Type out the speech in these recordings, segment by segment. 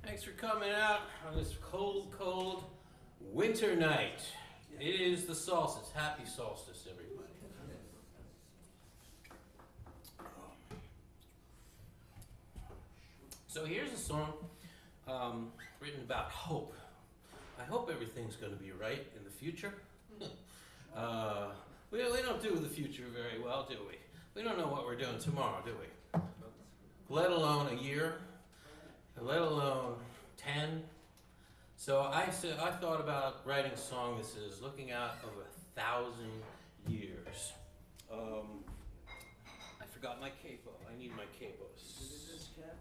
Thanks for coming out on this cold, cold winter night. It is the solstice. Happy solstice, everybody. So here's a song written about hope. I hope everything's going to be right in the future. We don't do the future very well, do we? We don't know what we're doing tomorrow, do we? Let alone a year, let alone 10. So I thought about writing a song that says, looking out of 1,000 years. I forgot my capo. I need my capos. Is this cap?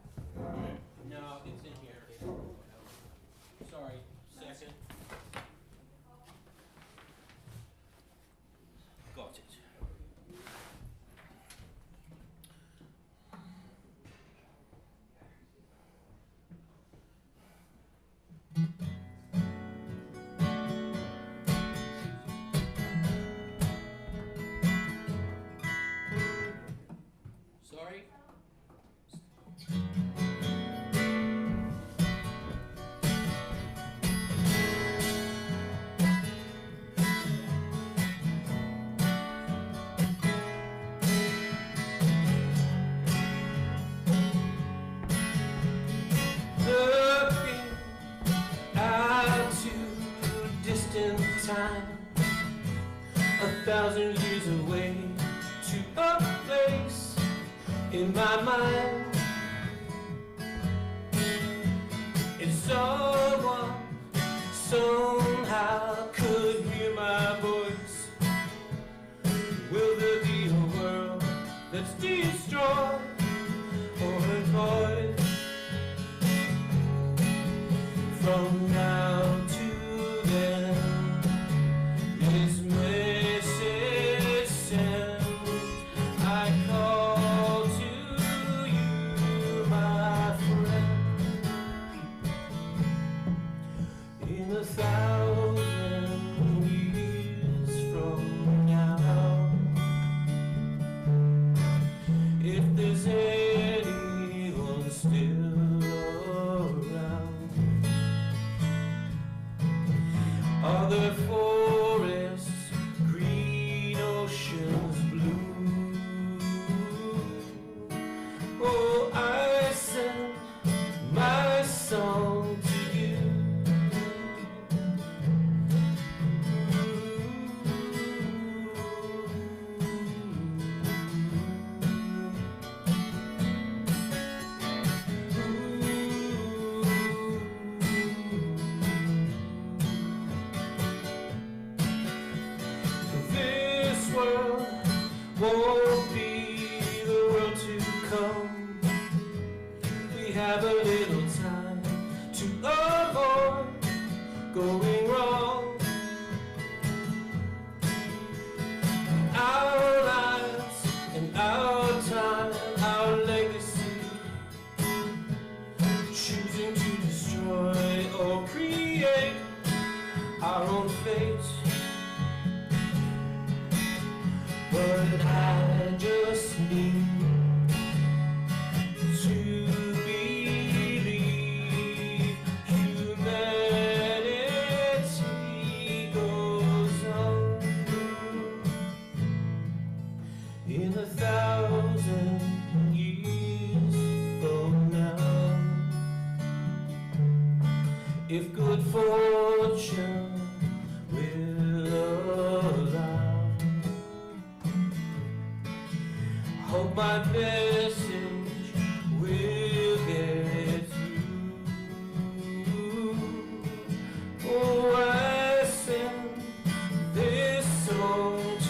No, it's in here. Sorry, second. Got it. Sorry? Looking out to distant time, 1,000 years away, to a place in my mind. If someone somehow could hear my voice, will there be a world that's destroyed or void? From now to then, this message sends. I call to you, my friend. In 1,000 years from now, if there's anyone still around, are there forests, green oceans blue? Oh, I send my song to you. This world won't be the world to come. We have a little time to avoid going wrong. Our lives and our time, our legacy, choosing to destroy or create our own fate. But I just need to believe humanity goes on. In 1,000 years from now, if good fortune will allow, hope my message will get through. Oh, I send this song to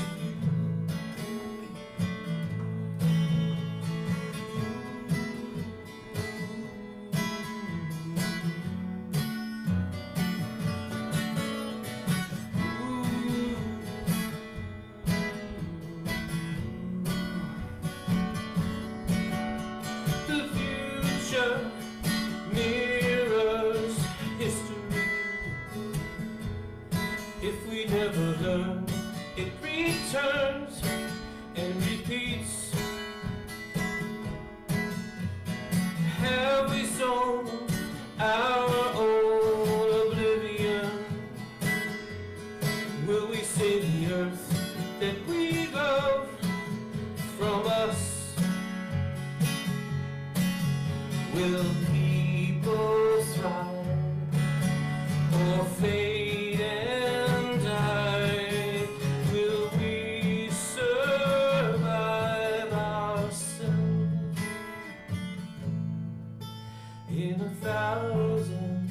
1,000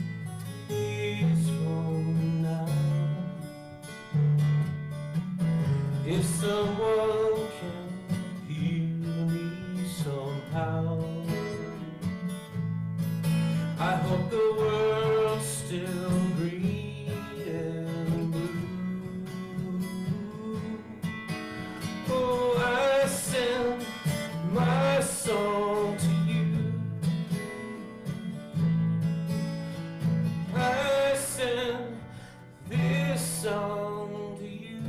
years from now. If someone can heal me somehow, I hope the world's still green and blue. Oh, I send my song to you. I send this song to you.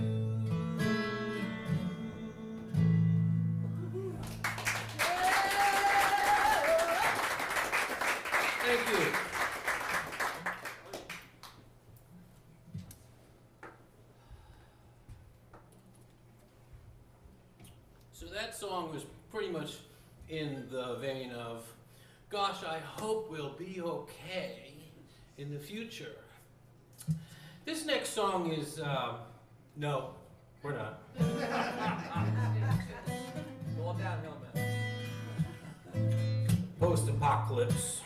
Thank you. So that song was pretty much in the vein of, gosh, I hope we'll be okay in the future. This next song is, no, we're not. All downhill, man. Post-apocalypse,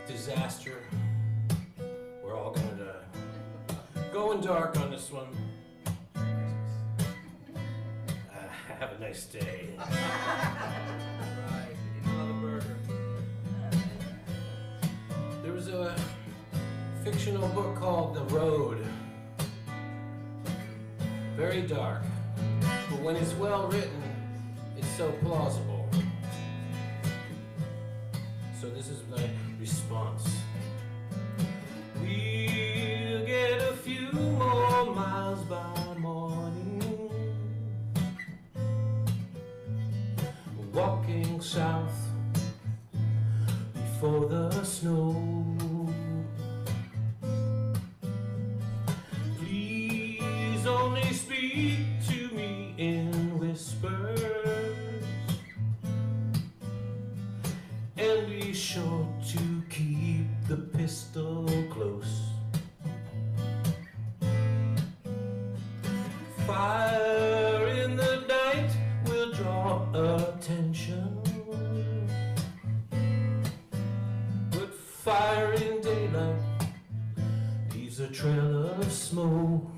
disaster, we're all gonna die. Going dark on this one. Have a nice day. Right, eat another burger. There was a fictional book called The Road. Very dark, but when it's well written, it's so plausible. So this is my response. We'll get a few more miles by morning, walking south before the snow. Please only speak to me in whispers, and be sure to keep the pistol close. Fire in the night will draw attention, but fire in daylight leaves a trail of smoke.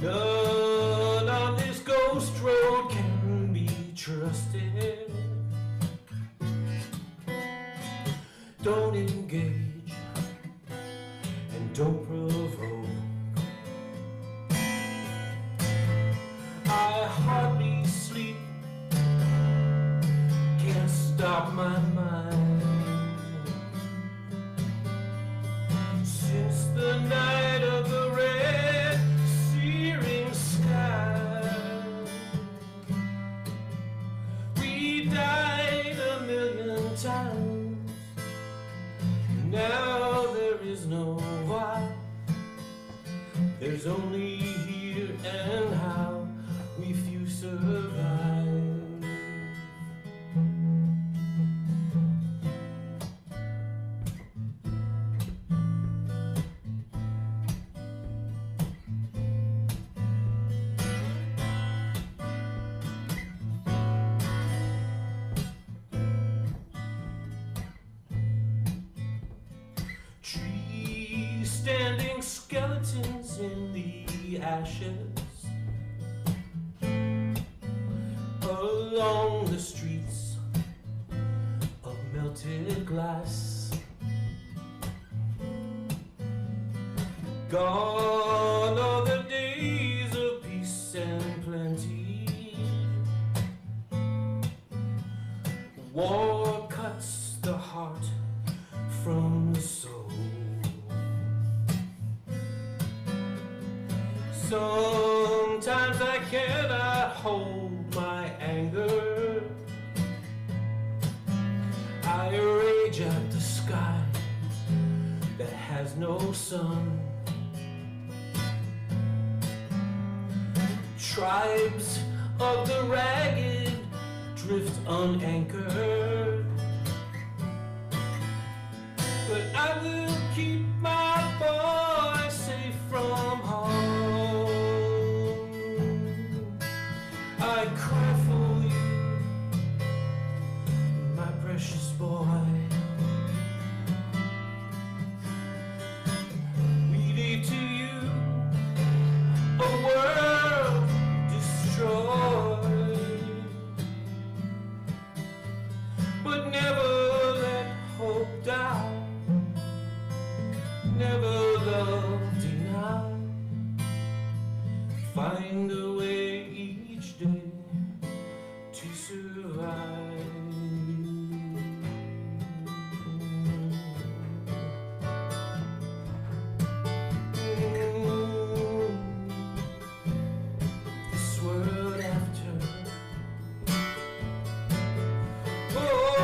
None on this ghost road can be trusted. Don't engage and don't provoke. I hardly sleep, can't stop my mind. Since the night of the red searing sky, we died 1,000,000 times. Now there is no why, there's only here and how we few survive. Trees standing skeletons in the ashes, along the streets of melted glass. Gone are the days of peace and plenty. War cuts the heart from the soul. Sometimes I cannot hold my anger. I rage at the sky that has no sun. Tribes of the ragged drift unanchored, but I will keep my boy safe from harm. I cry for you precious boy. We leave to you a world destroyed, but never let hope die, never love deny. Find a way each day to survive. This world after, oh,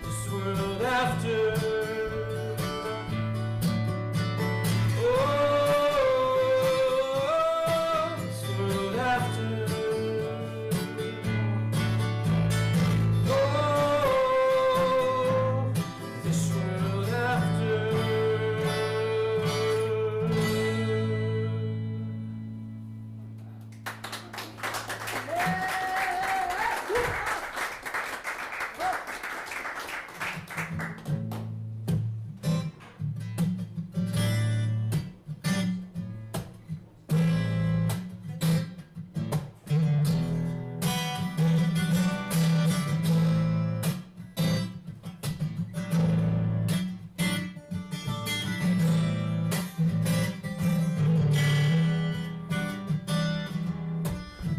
this world after.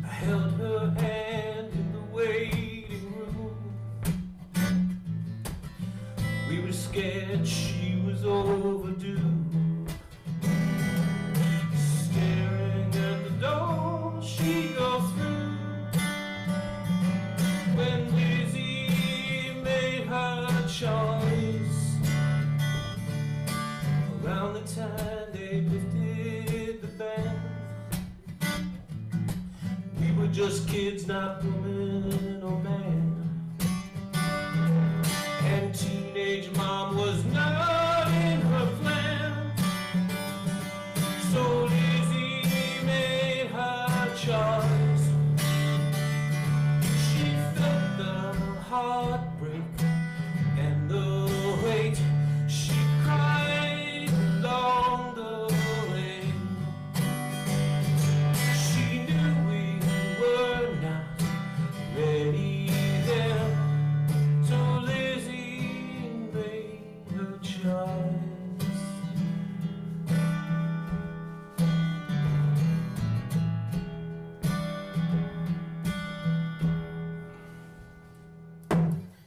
Held her hand in the waiting room. We were scared she was overdue. Staring at the door she goes through. When Lizzie made her choice, around the time they lifted the band, we were just kids, not woman or man. And teenage mom was not in her plan. So Lizzie made her choice. She felt the heartbreak and the weight. She cried along the way. She knew we were not ready then. So Lizzie made her choice.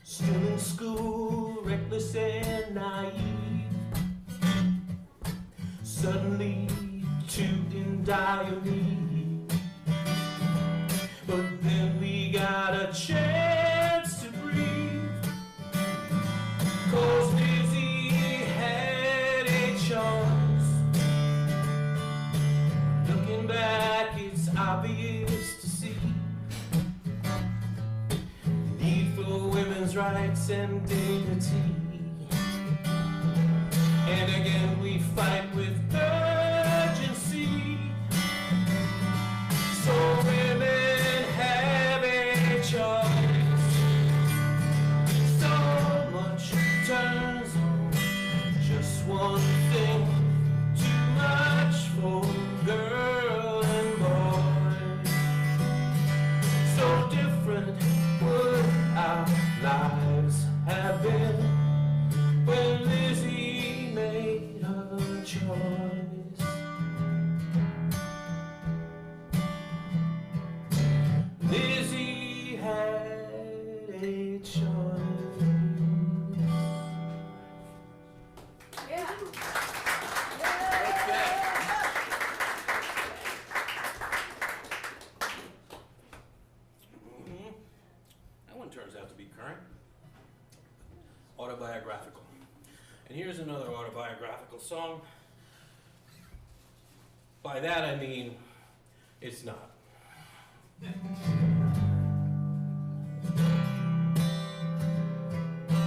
Still in school, reckless and naive, suddenly too in dire need. But then we got a chance to breathe, 'cause Lizzie had a choice. Looking back, it's obvious to see the need for women's rights and dignity. And again we fight with urgency. So women have a choice. So much turns on just one thing. Too much for girl and boy. So different would our lives have been when Lizzie made her choice. Lizzie had a choice. Yeah. Okay. That one turns out to be current. Autobiographical. And here's another autobiographical song. By that I mean, it's not.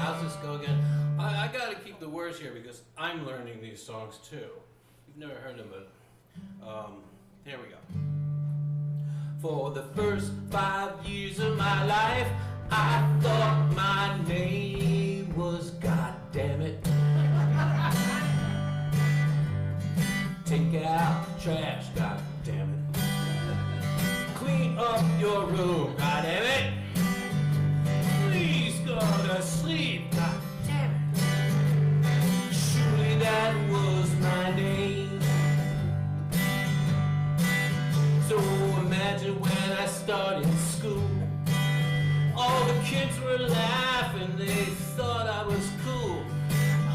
How's this go again? I gotta keep the words here because I'm learning these songs too. You've never heard them, but here we go. For the first 5 years of my life, I thought my name was Goddammit. Take out the trash, goddammit. Clean up your room, goddammit. Please go to sleep, goddammit. Surely that was my name. So imagine when I started school, all the kids were laughing, they thought I was cool.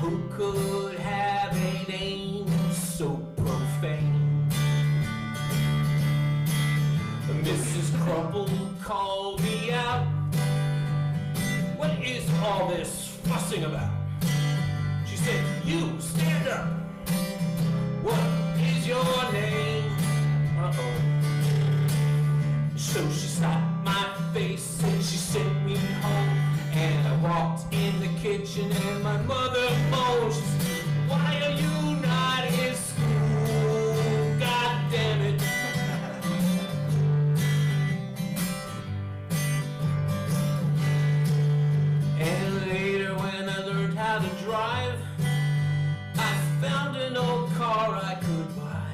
Who could have a name so profane? Mrs. Crumple called me out. What is all this fussing about? She said, you stand up. What is your name? Uh-oh. So she slapped my face and she sent me home. And I walked in the kitchen and my mother moaned. She said, why are you not in school? God damn it. And later when I learned how to drive, I found an old car I could buy.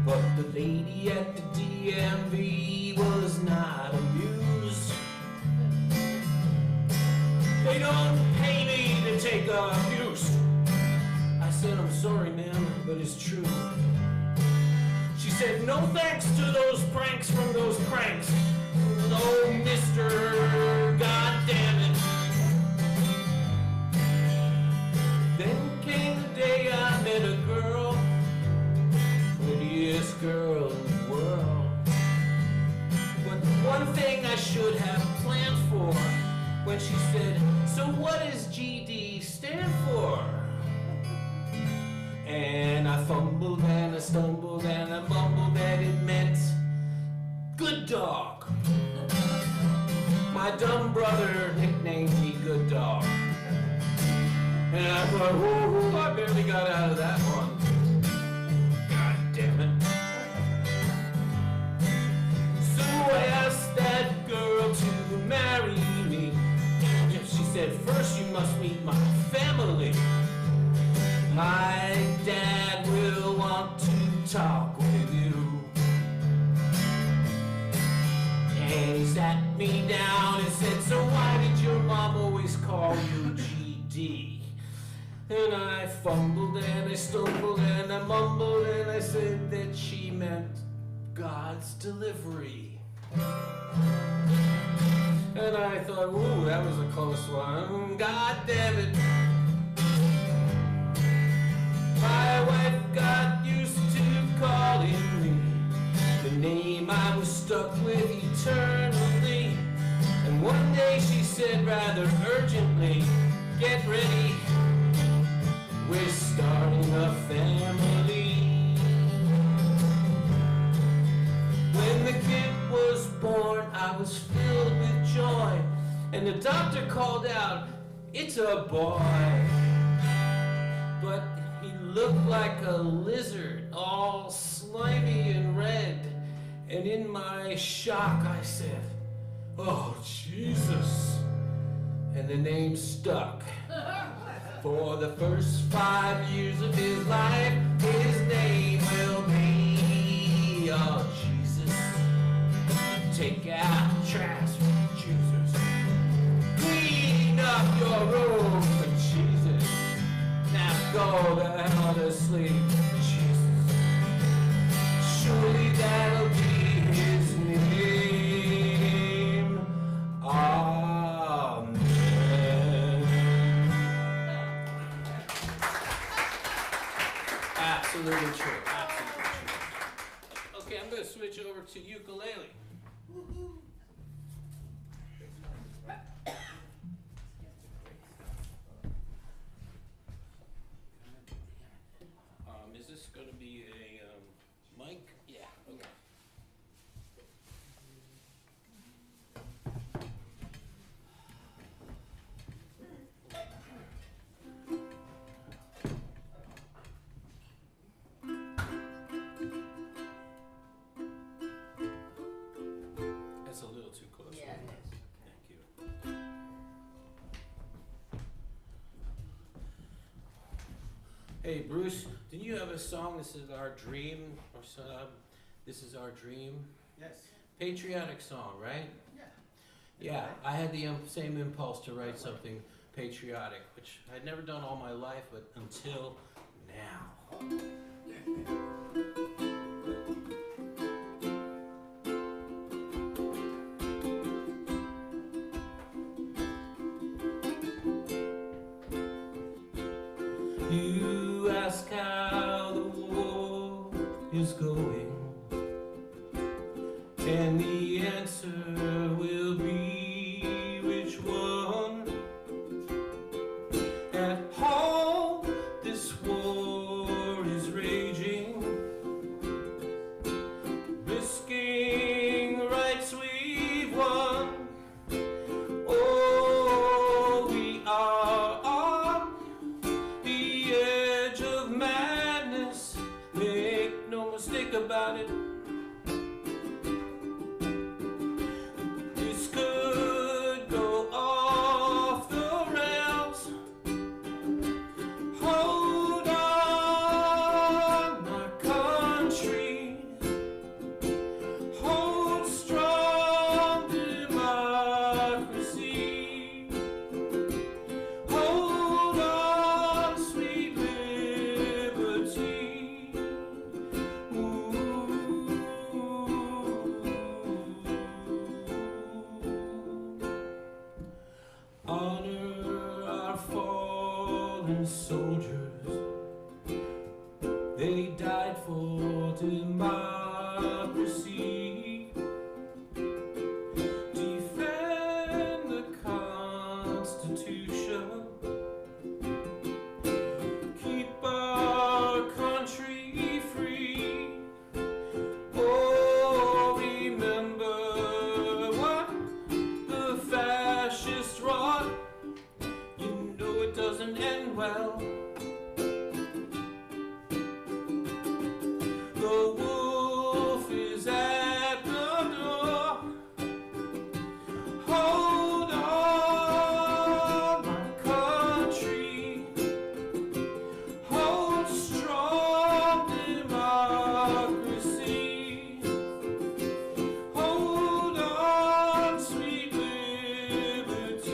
But the lady at the DMV was not amused. They don't pay me to take abuse. I said, I'm sorry, ma'am, but it's true. She said, no thanks to those pranks from those cranks. No, Mr. Goddammit. Then came the day I met a girl, prettiest girl in the world. But one thing I should have planned for, when she said, so what does GD stand for? And I fumbled and I stumbled and I mumbled that it meant good dog. My dumb brother nicknamed me Good Dog. And I thought, whoo, I barely got out of that one. God damn it. So I asked that girl to marry me. She said, first you must meet my family. My dad will want to talk with you. And he sat me down and said, so why did your mom always call you GD? And I fumbled and I stumbled and I mumbled and I said that she meant God's delivery. And I thought, ooh, that was a close one. God damn it. My wife got used to calling me the name I was stuck with eternally. And one day she said rather urgently, get ready, we're starting a family. When the kid was born, I was filled with joy, and the doctor called out, it's a boy. But he looked like a lizard, all slimy and red, and in my shock I said, oh, Jesus. And the name stuck. For the first 5 years of his life, his name will be, oh, Jesus. Take out the trash, Jesus. Clean up your room, Jesus. Now go the hell to sleep, Jesus. Surely that'll be his name. Amen. Absolutely true. Absolutely true. Okay, I'm going to switch over to ukulele. Is this going to be a mic? Yeah. Okay. Hey, Bruce, didn't you have a song, This Is Our Dream, or so, This Is Our Dream? Yes. Patriotic song, right? Yeah. Yeah, I had the same impulse to write something patriotic, which I'd never done all my life, but until now. You ask how the war is going, and the answer will be which one. At home, this war is raging, risking rights we've won. Oh, we are on the edge of madness, make no mistake about it. This could go off the rails. Hold on, my country. Hold strong, democracy. Hold on, sweet liberty. Honor our fallen soldiers. They died for democracy. Defend the Constitution. Keep our country free. Oh, remember what the fascists wrought. You know it doesn't end well. The wolf is at the door. Hold on, my country. Hold strong, democracy. Hold on, sweet liberty.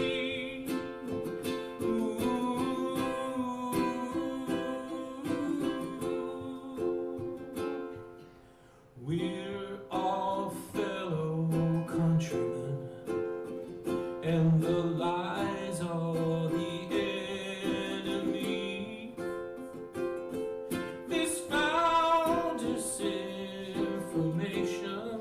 We're all fellow countrymen, and the lies are the enemy. This founders information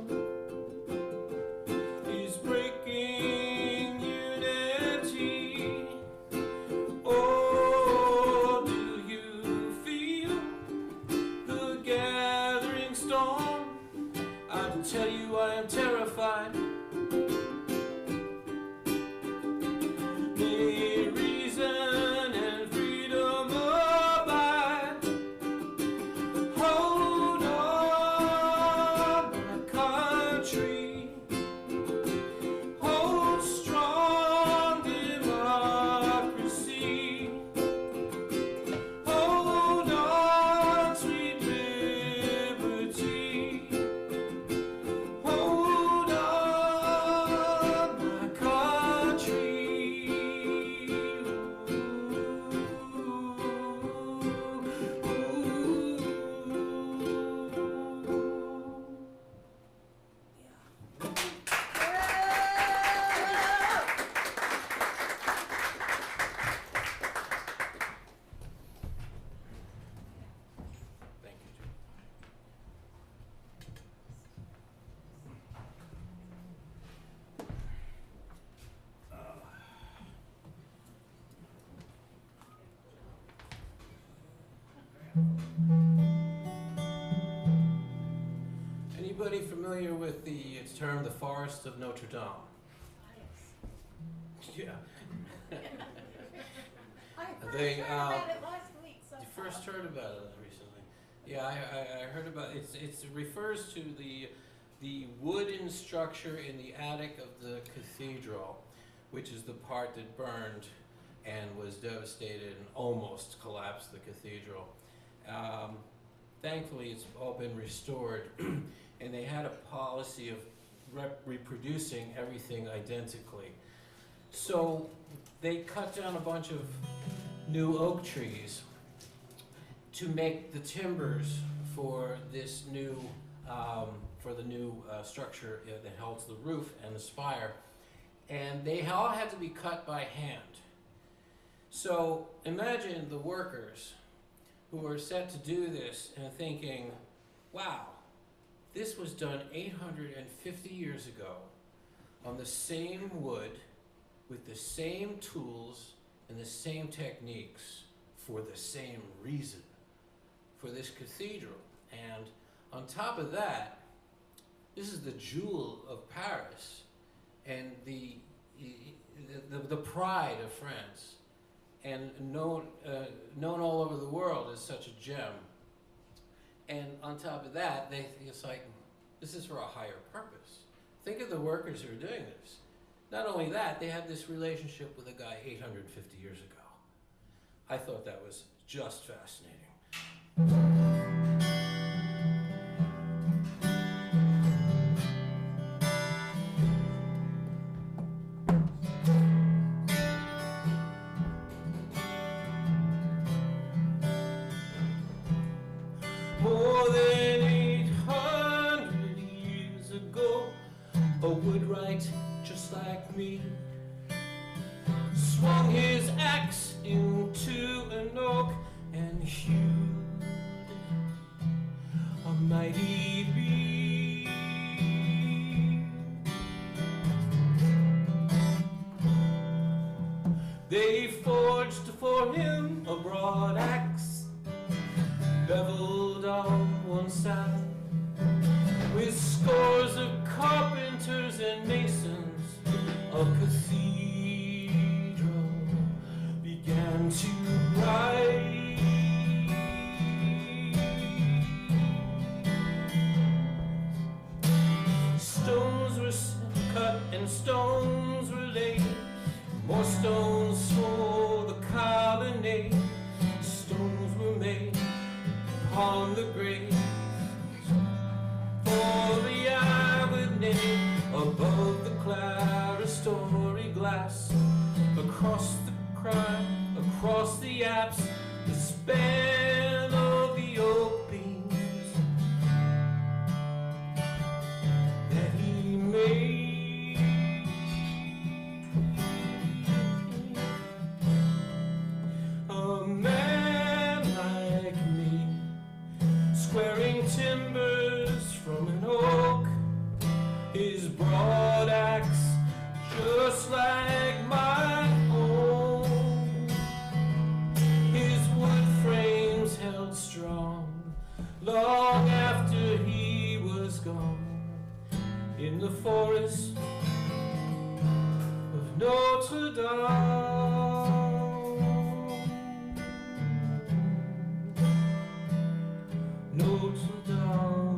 is breaking unity. Oh, do you feel the gathering storm? I tell you I am terrified. May reason and freedom abide. Hold on, my country. Hold strong, democracy. Hold on, sweet liberty. Hold on, my country. Thank you, Jim. Anybody familiar with it's termed the Forest of Notre Dame? Yeah. I They, first heard about it last week, so. You first heard about it recently. Yeah, I heard about it. It refers to the wooden structure in the attic of the cathedral, which is the part that burned and was devastated and almost collapsed the cathedral. Thankfully, it's all been restored, and they had a policy of reproducing everything identically. So they cut down a bunch of new oak trees to make the timbers for this new, for the new structure that holds the roof and the spire, and they all had to be cut by hand. So imagine the workers who are set to do this and thinking, wow, this was done 850 years ago on the same wood with the same tools and the same techniques for the same reason, for this cathedral. And on top of that, this is the jewel of Paris and the pride of France, and known all over the world as such a gem. And on top of that, it's like, this is for a higher purpose. Think of the workers who are doing this. Not only that, they had this relationship with a guy 850 years ago. I thought that was just fascinating. More than 800 years ago, a woodwright just like me swung his axe into an oak and hewed a mighty beam. They forged for him a broad axe, beveled on one side, with scores of carpenters and masons, a cathedral began to rise. Stones were cut and stones were laid, more stones for the colonnade. Stones were made upon the grave for the eye would name, above the clerestory glass, across the crime, across the apse, the span of the oak beams that he made. A man like me, squaring timbers from an oak, his broad axe just like my own. His wood frames held strong long after he was gone, in the forest of Notre Dame. Notre Dame.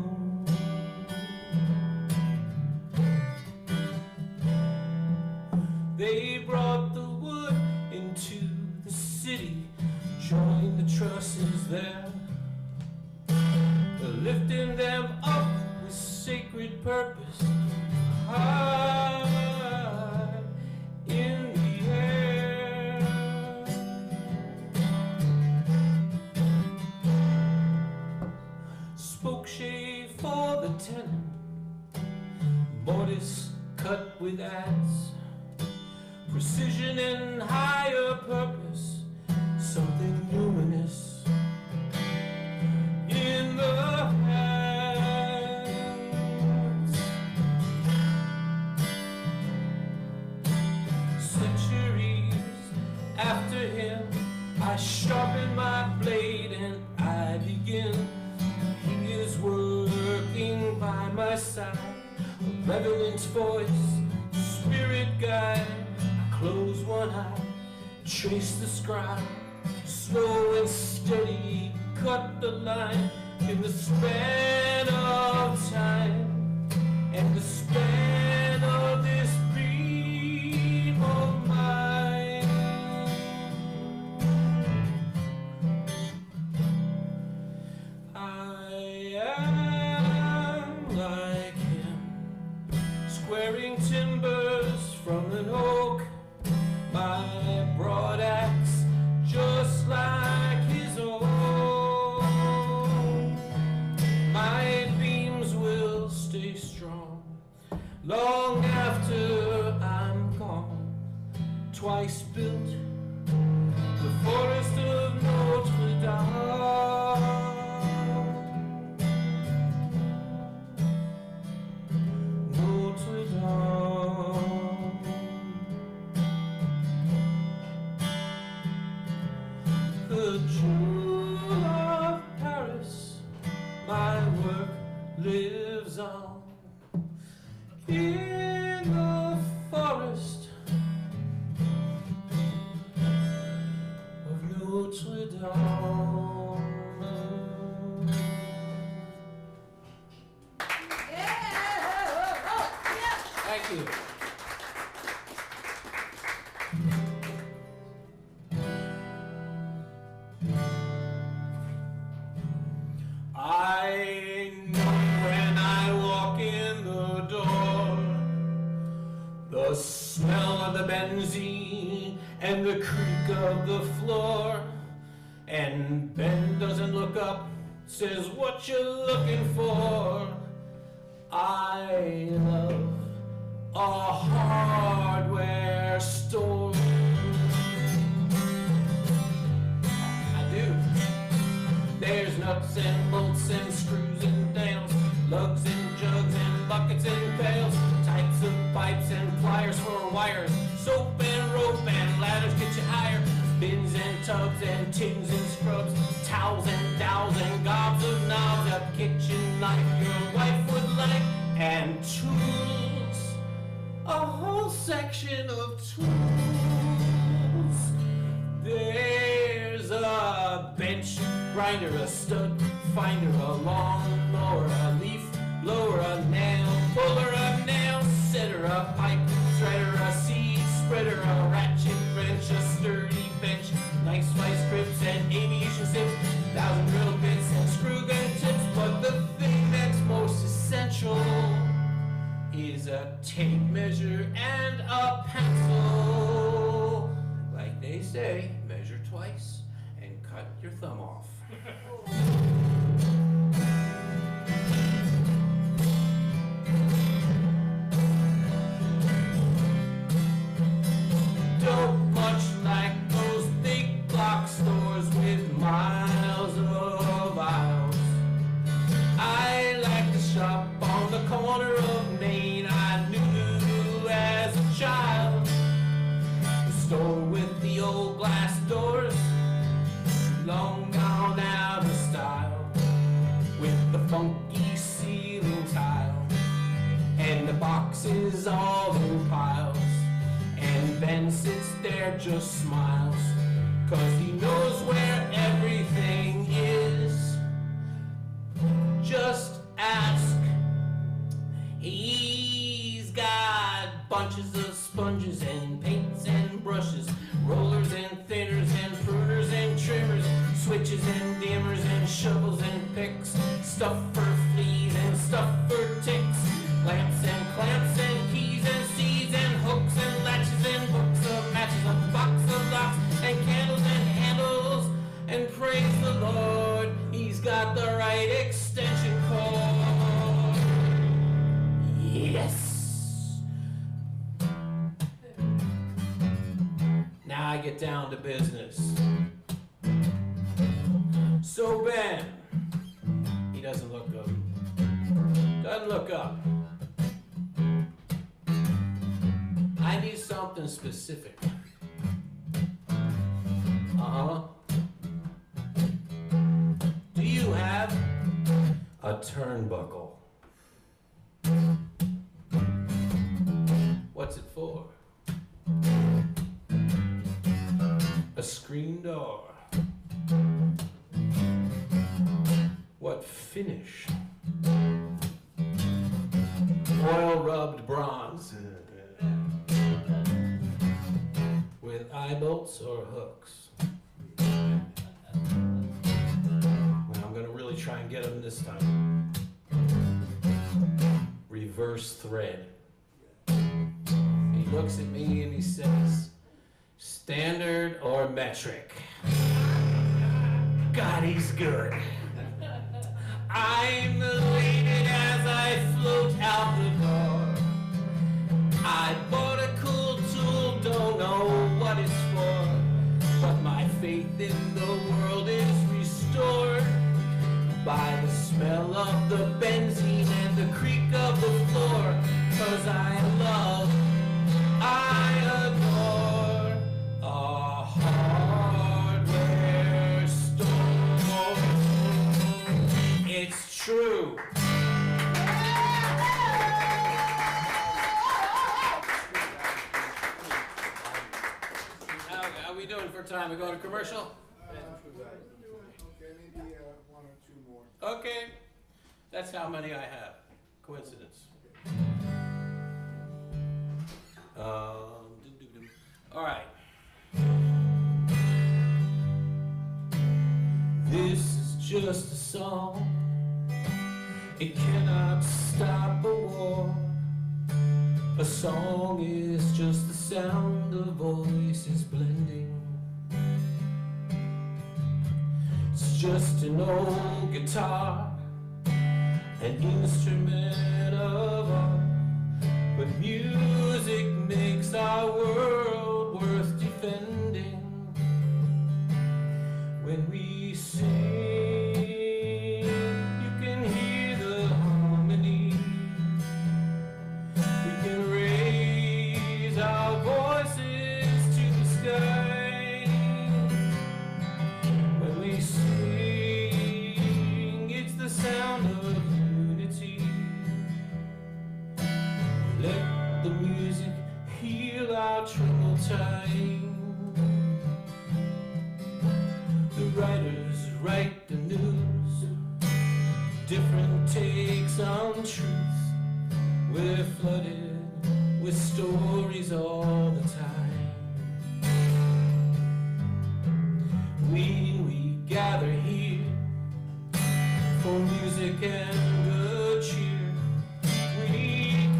They brought the wood into the city, joined the trusses there, lifting them up with sacred purpose, high in the air. Spokeshave for the tenon, mortise cut with adze, precision and higher purpose, something luminous in the hands. Centuries after him, I sharpen my blade and I begin. He is working by my side, a reverent voice, spirit guide. Close one eye, trace the scribe, slow and steady, cut the line in the span of time, and the span of this dream of mine. twice built the forest of Notre Dame. Notre Dame. The jewel of Paris, my work lives on in the forest of Notre Dame. Yeah! Oh, yeah! Thank you. I know when I walk in the door, the smell of the benzene and the creak of the floor. And Ben doesn't look up, says, "What you looking for?" I love a hardware store. I do. There's nuts and bolts and screws and nails, lugs and jugs and buckets and pails, types of pipes and pliers for wires, soap and rope and ladders get you higher, bins and tubs and tins and scrubs, towels and dowels and gobs of knobs, a kitchen knife your wife would like, and tools, a whole section of tools. There's a bench grinder, a stud finder, a lawnmower, a leaf blower, a nail puller, a nail setter, a pipe shredder, a seed spreader, a ratchet wrench, a sturdy bench, nice vice grips and aviation zips, 1,000 drill bits and screw gun tips. But the thing that's most essential is a tape measure and a pencil. Like they say, measure twice and cut your thumb off. Don't much like those big box stores with miles of aisles. I like to shop on the corner of Main I knew as a child. The store with the old glass doors, long gone out of style, with the funky ceiling tile, and the boxes all in piles. And Ben sits there, just smiles, 'cause he knows where everything is. Just ask. He's got bunches of sponges and paints and brushes, rollers and thinners and pruners and trimmers, switches and dimmers and shovels and picks, stuff for fleas and stuff for ticks, lamps and clamps and keys and seeds and hooks and latches and books of matches, a box of locks and candles and handles. And praise the Lord, he's got the right extension cord. Yes. Now I get down to business. So Ben, he doesn't look up. Doesn't look up. I need something specific. Do you have a turnbuckle? What's it for? A screen door. What finish? Oil rubbed bronze. With eye bolts or hooks? Well, I'm gonna really try and get them this time. Reverse thread. He looks at me and he says, standard or metric? God, he's good. I'm elated as I float out the door. I bought a cool tool, don't know the benzene and the creak of the floor, 'cause I love, I adore a hardware store. It's true. How are we doing for time? We going to commercial? Okay, maybe one or two more. Okay. That's how many I have. Coincidence. All right. This is just a song. It cannot stop a war. A song is just the sound of voices blending. It's just an old guitar, an instrument of art, but music makes our world worth defending. When we sing, you can hear the harmony. We can raise our voices to the sky. When we sing, it's the sound of unity. Let the music heal our troubled time. The writers write the news, different takes on truth. We're flooded with stories all the time. We gather here for music and good cheer. We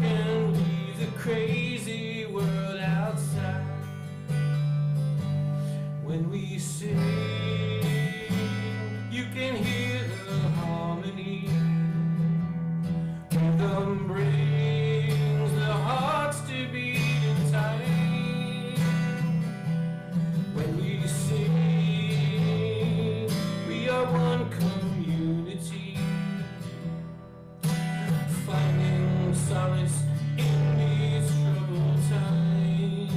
can leave the crazy world outside. When we sing, you can hear the harmony. Rhythm brings the hearts to beat in time. When we sing, we are one community, finding solace in these troubled times.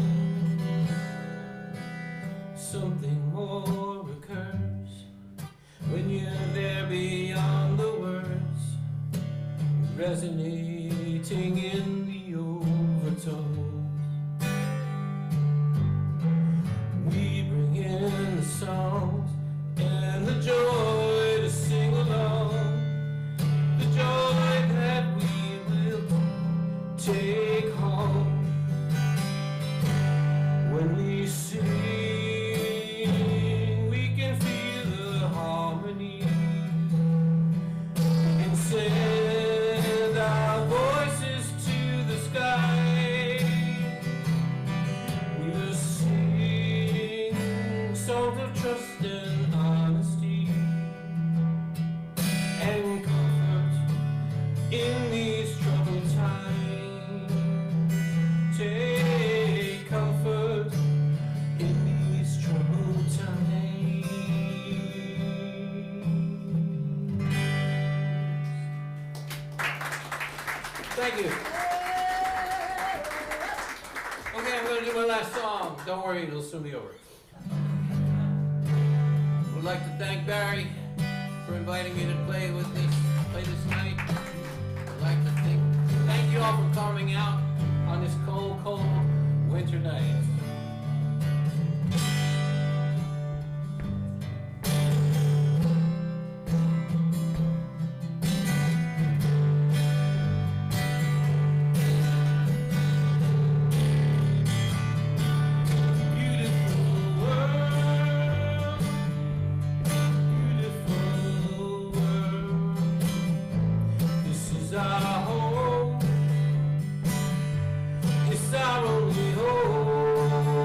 Something more occurs when you're there beyond the words, resonating in the overtones. We bring in the songs and the joy to sing along, the joy that we will take home. When we sing, we can feel the harmony. We can send our voices to the sky. We will sing songs of trust and honesty and comfort in these troubled times. Take comfort in these troubled times. Thank you. Okay, I'm going to do my last song. Don't worry, it'll soon be over. Would like to thank Barry for inviting me to play this night. I'd like to thank you all for coming out on this cold, cold winter night. Our home, it's our only home.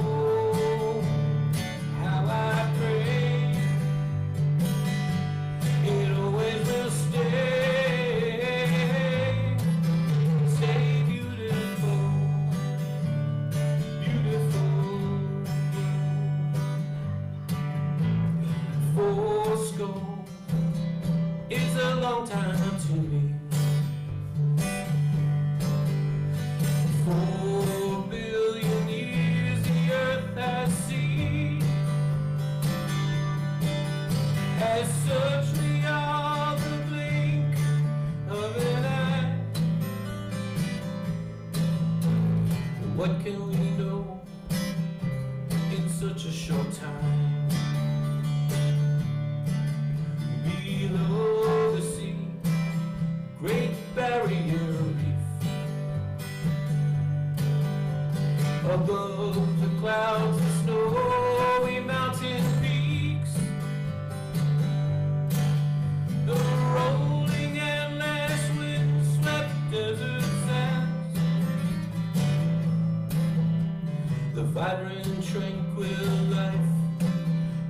and tranquil life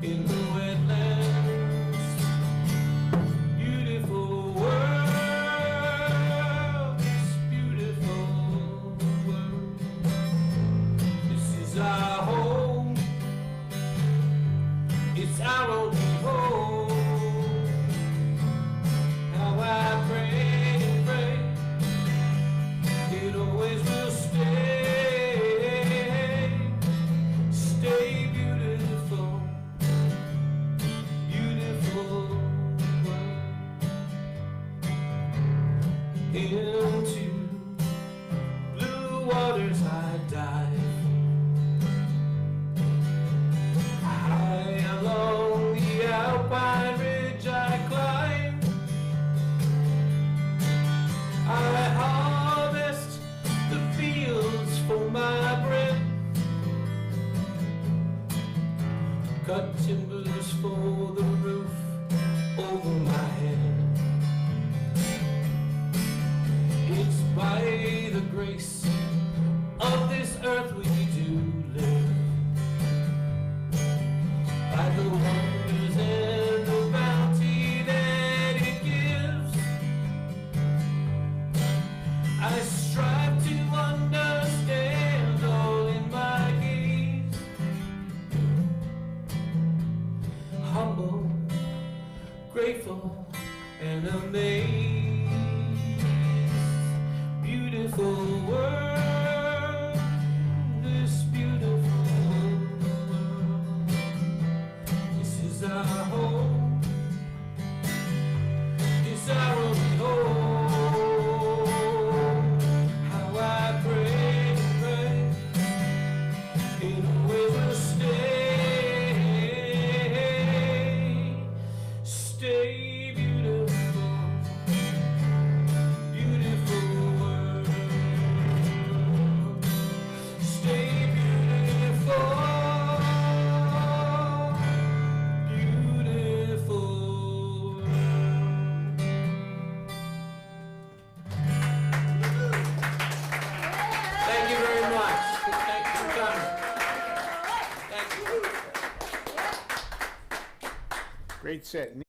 in the wetlands. Beautiful world, this beautiful world. This is our home, it's our only home. How I pray and pray, it always will stay beautiful, beautiful world. Into blue waters I dive, high along the alpine ridge I climb. I harvest the fields for my bread, cut timbers for the roof over my head. It's by the grace of this earth we do live, by the wonders and the bounty that it gives. I strive to understand all in my gaze, humble, grateful, and amazed. Beautiful world, this beautiful world. This is our home, it's our only home. How I pray and pray, it always will stay beautiful, beautiful world. Stay beautiful, beautiful world. Thank you very much. Thanks for coming. Thank you. Great set.